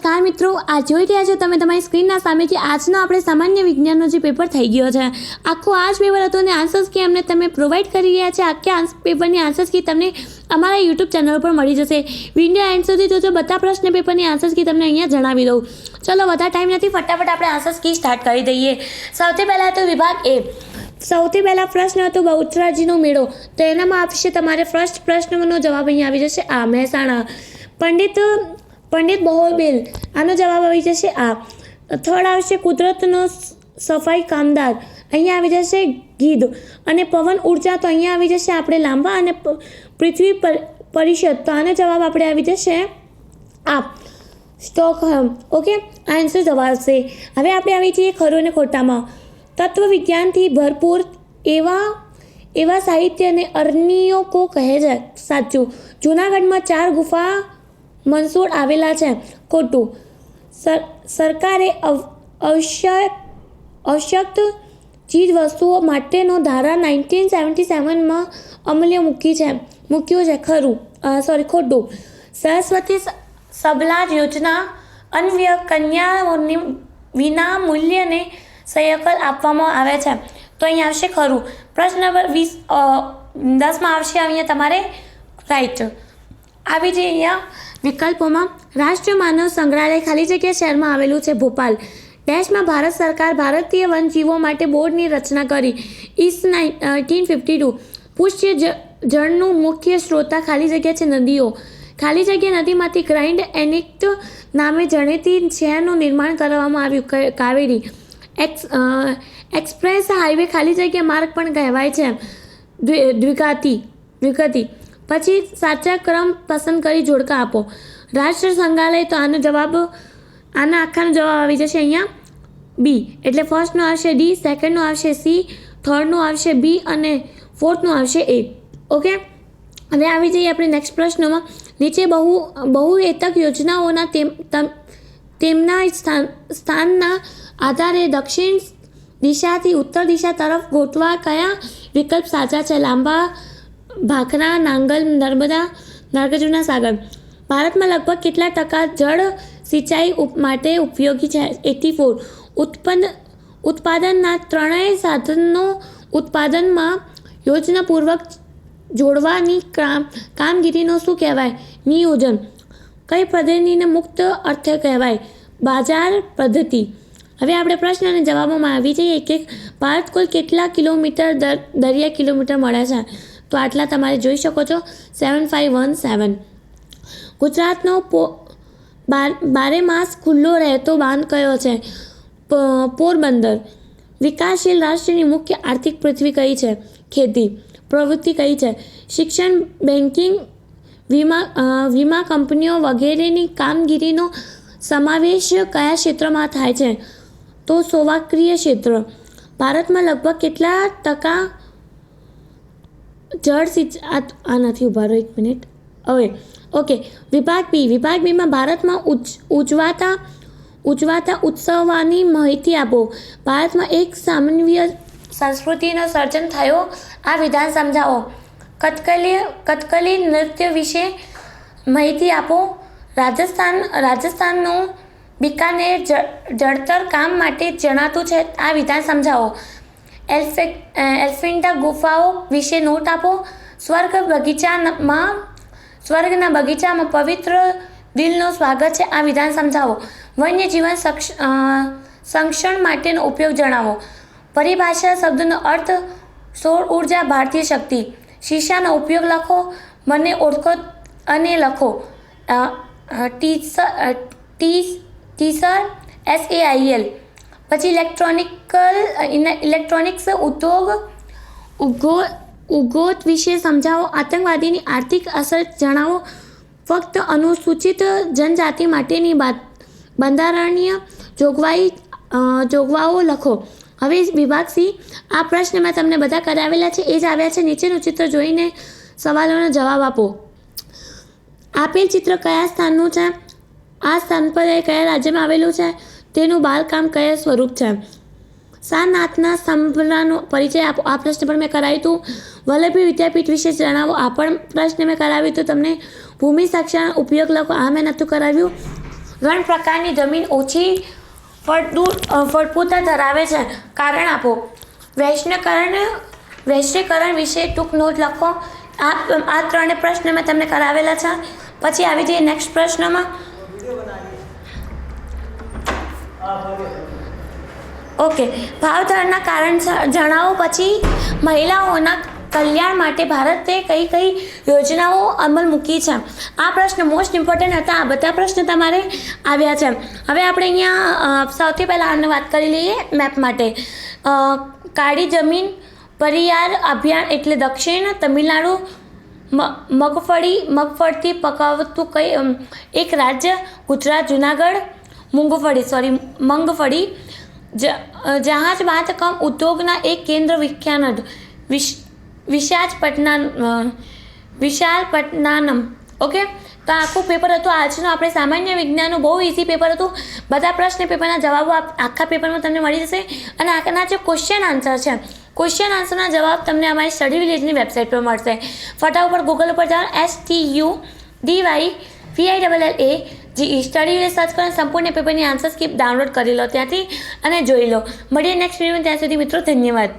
નમસ્કાર મિત્રો, આ જોઈ રહ્યા છો તમે તમારી સ્ક્રીનના સામે કે આજનો આપણે સામાન્ય વિજ્ઞાનનો જે પેપર થઈ ગયો છે, આખો આ જ પેપર હતો અને આન્સર્સ કી અમને તમે પ્રોવાઈડ કરી રહ્યા છે. આખા પેપરની આન્સર્સ કી તમને અમારા યુટ્યુબ ચેનલ પર મળી જશે. વિડીયો એન્ડ સુધી જોજો. બધા પ્રશ્ન પેપરની આન્સર્સ કી તમને અહીંયા જણાવી દઉં. ચલો, વધારે ટાઈમ નથી, ફટાફટ આપણે આન્સર્સ કી સ્ટાર્ટ કરી દઈએ. સૌથી પહેલાં હતો વિભાગ એ. સૌથી પહેલાં પ્રશ્ન હતો બહુચરાજીનો મેળો. તો એનામાં આપશે તમારે ફર્સ્ટ પ્રશ્નનો જવાબ અહીંયા આવી જશે આ, મહેસાણા. પંડિત બહોરબેલ, આનો જવાબ આવી જશે આ. થર્ડ આવશે કુદરતનો સફાઈ કામદાર, અહીંયા આવી જશે ગીધ. અને પવન ઉર્જા, તો અહીંયા આવી જશે આપણે લાંબા. અને પૃથ્વી પરિષદ, તો આનો જવાબ આપણે આવી જશે આ, સ્ટોકહોમ. ઓકે, આ આન્સર જવાબ આવશે. હવે આપણે આવી જઈએ ખરું અને ખોટામાં. તત્વ વિજ્ઞાનથી ભરપૂર એવા સાહિત્યને અરણ્યો કો કહે છે. સાચું. જૂનાગઢમાં 4 ગુફા મંસોળ આવેલા છે. ખોટું. સરકારે આવશ્યક ચીજ વસ્તુઓ માટેનો ધારા 1977માં અમલ્ય મૂક્યો છે. ખોટું. સરસ્વતી સબલા યોજના અન્વયે કન્યાઓને વિના મૂલ્યને સાયકલ આપવામાં આવે છે. તો અહીંયા આવશે ખરું. પ્રશ્ન નંબર 10માં આવશે અહીંયા તમારે રાઈટ. આવી જઈએ અહીંયા વિકલ્પોમાં. રાષ્ટ્રીય માનવ સંગ્રહાલય ખાલી જગ્યા શહેરમાં આવેલું છે ભોપાલ. દેશમાં ભારત સરકાર ભારતીય વન્યજીવો માટે બોર્ડની રચના કરી. ઈસ 1952. પુષ્ય જળનું મુખ્ય સ્ત્રોત ખાલી જગ્યા છે નદીઓ. ખાલી જગ્યા નદીમાંથી ગ્રાન્ડ એનિક્ટ નામે જાણીતી શહેરનું નિર્માણ કરવામાં આવ્યું. કાવેરી. એક્સપ્રેસ હાઈવે ખાલી જગ્યા માર્ગ પણ કહેવાય છે. દ્વિગતિ. પછી સાચા ક્રમ પસંદ કરી જોડકા આપો. રાષ્ટ્રીય સંગ્રહાલય, તો આના આખાનો જવાબ આવી જશે અહીંયા બી. એટલે ફર્સ્ટનો આવશે ડી, સેકન્ડનો આવશે સી, થર્ડનો આવશે બી અને ફોર્થનો આવશે એ. ઓકે, હવે આવી જઈએ આપણે નેક્સ્ટ પ્રશ્નમાં. નીચે બહુહેતુક યોજનાઓના તેમના સ્થાનના આધારે દક્ષિણ દિશાથી ઉત્તર દિશા તરફ ગોઠવા કયા વિકલ્પ સાચા છે? લાંબા ભાખરા, નાંગલ, નર્મદા, નાગાર્જુના સાગર. ભારતમાં લગભગ કેટલા ટકા જળ સિંચાઈ માટે ઉપયોગી છે? 84. ઉત્પાદનના ત્રણેય સાધનો ઉત્પાદનમાં યોજનાપૂર્વક જોડવાની કામગીરીનો શું કહેવાય? નિયોજન. કઈ પદ્ધતિને મુક્ત અર્થ કહેવાય? બાજાર પદ્ધતિ. હવે આપણે પ્રશ્ન અને જવાબોમાં આવી જઈએ કે ભારત કુલ કેટલા કિલોમીટર દરિયા કિલોમીટર મળે છે? તો આટલા તમારે જોઈ શકો છો, 7517. ગુજરાતનો બારે માસ ખુલ્લો રહેતો બાંધ કયો છે? પોરબંદર. વિકાસશીલ રાષ્ટ્રની મુખ્ય આર્થિક પૃથ્વી કઈ છે? ખેતી. પ્રવૃત્તિ કઈ છે? શિક્ષણ, બેન્કિંગ, વીમા કંપનીઓ વગેરેની કામગીરીનો સમાવેશ કયા ક્ષેત્રમાં થાય છે? તો સેવાકીય ક્ષેત્ર. ભારતમાં લગભગ કેટલા ટકા જળ સિંચાઈ નથી ઉભા રહ્યો 1 મિનિટ. હવે ઓકે, વિભાગ બી. વિભાગ બીમાં ભારતમાં ઉજવાતા ઉત્સવની માહિતી આપો. ભારતમાં એક સામાન્ય સંસ્કૃતિનો સર્જન થયો, આ વિધાન સમજાવો. કથકલી નૃત્ય વિશે માહિતી આપો. રાજસ્થાનનું બિકાનેર જળતર કામ માટે જણાતું છે, આ વિધાન સમજાવો. એલિફેન્ટા ગુફાઓ વિશે નોટ આપો. સ્વર્ગના બગીચામાં પવિત્ર દિલનો સ્વાગત છે, આ વિધાન સમજાવો. વન્યજીવન સંરક્ષણ માટેનો ઉપયોગ જણાવો. પરિભાષા શબ્દનો અર્થ સૌર ઉર્જા, ભારતીય શક્તિ. શીશાનો ઉપયોગ લખો. મને ઓળખો અને લખો. ટીસર SAIL. પછી ઇલેક્ટ્રોનિક્સ ઉદ્યોગ વિશે સમજાવો. આતંકવાદીની આર્થિક અસર જણાવો. ફક્ત અનુસૂચિત જનજાતિ માટેની બંધારણીય જોગવાઈઓ લખો. હવે વિભાગ સી. આ પ્રશ્ન મેં તમને બધા કરાવેલા છે, એ જ આવ્યા છે. નીચેનું ચિત્ર જોઈને સવાલોનો જવાબ આપો. આપેલ ચિત્ર કયા સ્થાનનું છે? આ સ્થાન પર કયા રાજ્યમાં આવેલું છે? તેનું બાલકામ કયા સ્વરૂપ છે? સારનાથના સ્તંભનો પરિચય આપો. આ પ્રશ્ન પણ મેં કરાવ્યું હતું. વલ્લભી વિદ્યાપીઠ વિશે જણાવો. આ પણ પ્રશ્ન મેં કરાવ્યું હતું તમને. ભૂમિ સાક્ષરનો ઉપયોગ લખો. આ મેં નહોતું કરાવ્યું. ઘણ પ્રકારની જમીન ઓછી ફળદ્રુપતા ધરાવે છે. કારણ આપો. વૈશ્વિકરણ વિશે ટૂંક નોંધ લખો. આ 3 પ્રશ્ન મેં તમને કરાવેલા છે. પછી આવી જઈએ નેક્સ્ટ પ્રશ્નમાં. ઓકે, ભાવધારણના કારણ જણાવો. પછી મહિલાઓના કલ્યાણ માટે ભારતે કઈ કઈ યોજનાઓ અમલ મૂકી છે. આ પ્રશ્ન મોસ્ટ ઇમ્પોર્ટન્ટ હતા. આ બધા પ્રશ્ન તમારે આવ્યા છે. હવે આપણે અહીંયા સૌથી પહેલાં આને વાત કરી લઈએ મેપ માટે. કાળી જમીન પરિયાર અભિયાન એટલે દક્ષિણ તમિલનાડુ મગફળીથી પકાવતું એક રાજ્ય. ગુજરાત જુનાગઢ મગફળી જહાજ બાંધકામ ઉદ્યોગના એક કેન્દ્ર. વિખ્યાત વિશાલપટ્ટનમ. ઓકે, તો આખું પેપર હતું આજનું. આપણે સામાન્ય વિજ્ઞાનનું બહુ ઇઝી પેપર હતું. બધા પ્રશ્ન પેપરના જવાબો આખા પેપરમાં તમને મળી જશે. અને આના જે ક્વેશ્ચન આન્સર છે, ક્વેશ્ચન આન્સરના જવાબ તમને અમારી સ્ટડી વિલેજની વેબસાઇટ પર મળશે. ફટાફટ ગૂગલ ઉપર જાઓ, STUDYVILLA સ્ટડી વિલેજ સર્ચ કરો. સંપૂર્ણ પેપરની આન્સર સ્કીપ ડાઉનલોડ કરી લો ત્યાંથી અને જોઈ લો. મળીએ નેક્સ્ટ વિડીયો. ત્યાં સુધી મિત્રો ધન્યવાદ.